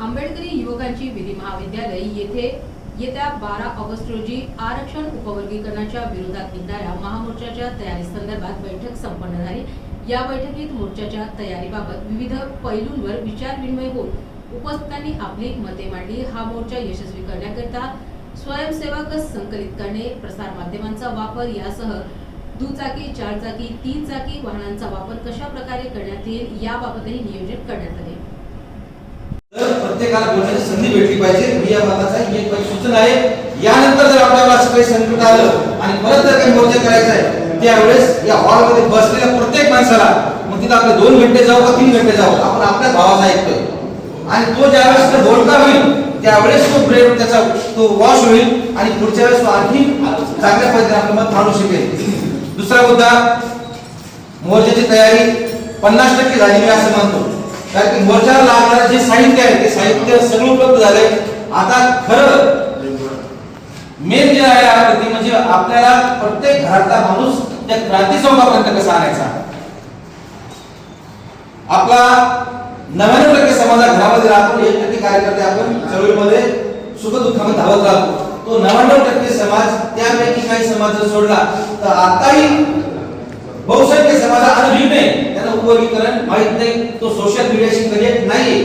आंबेडकरी युवकांची विधी महाविद्यालय येथे येत्या 12 ऑगस्ट रोजी आरक्षण उपवर्गीकरणाच्या विरोधात निघणाऱ्या महामोर्चाच्या तयारीसंदर्भात बैठक संपन्न झाली। या बैठकीत मोर्चाच्या तयारीबाबत विविध पैलूंवर विचारविनिमय होऊन उपस्थितांनी आपली मते मांडली। हा मोर्चा यशस्वी करण्याकरिता स्वयंसेवक संकलित करणे, प्रसार माध्यमांचा वापर यासह दुचाकी, चारचाकी, तीनचाकी वाहनांचा वापर कशा प्रकारे करण्यात येईल याबाबतही नियोजन करण्यात आले। प्रत्येकाला बोलण्याची संधी भेटली पाहिजे। मी या मताचा एक सूचना आहे। यानंतर जर आपल्याला असं काही संकट आलं आणि परत जर काही मोर्चा करायचा आहे त्यावेळेस या हॉलमध्ये बसलेल्या प्रत्येक माणसाला मग तिथे आपले 2 घंटे जाऊ का 3 घंटे जाऊ आपण आपल्या भावाचा ऐकतोय आणि तो ज्यावेळेस बोलका होईल त्यावेळेस तो ब्रेक त्याचा तो वॉश होईल आणि पुढच्या वेळेस तो आणखी चांगल्या पद्धतीने आपलं मत मांडू शकेल। दुसरा मुद्दा, मोर्चाची तयारी 50% झाली मी असं म्हणतो, कारण की मोर्चाला लागणारे जे साहित्य आहे ते साहित्य सगळं उपलब्ध झालंय। आता खरं मेन जे आहे ते म्हणजे आपल्याला प्रत्येक घरातला माणूस त्या क्रांती चौकापर्यंत कसा आणायचा। आपला 99% समाज घरामध्ये राहतो, 1% कार्यकर्ते आपण चळवळीमध्ये सुखदुःखामध्ये धावत राहतो। तो 99% समाज, त्यापैकी काही समाज जर सोडला तर आताही बहुसंख्य समाज अनुभवी नाही, त्यांना उपवर्गीकरण माहित नाही, तो सोशल मीडियाशी कनेक्ट नाही।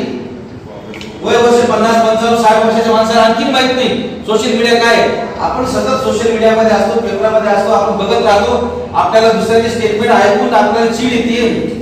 वय वर्ष 50, 55, 60 वर्षाच्या माणसाला आणखी माहित नाही सोशल मीडिया काय। आपण सतत सोशल मीडियामध्ये असतो, पेपरामध्ये असतो, आपण बघत राहतो, आपल्याला दुसऱ्याचे स्टेटमेंट ऐकून आपल्याला चीड येते,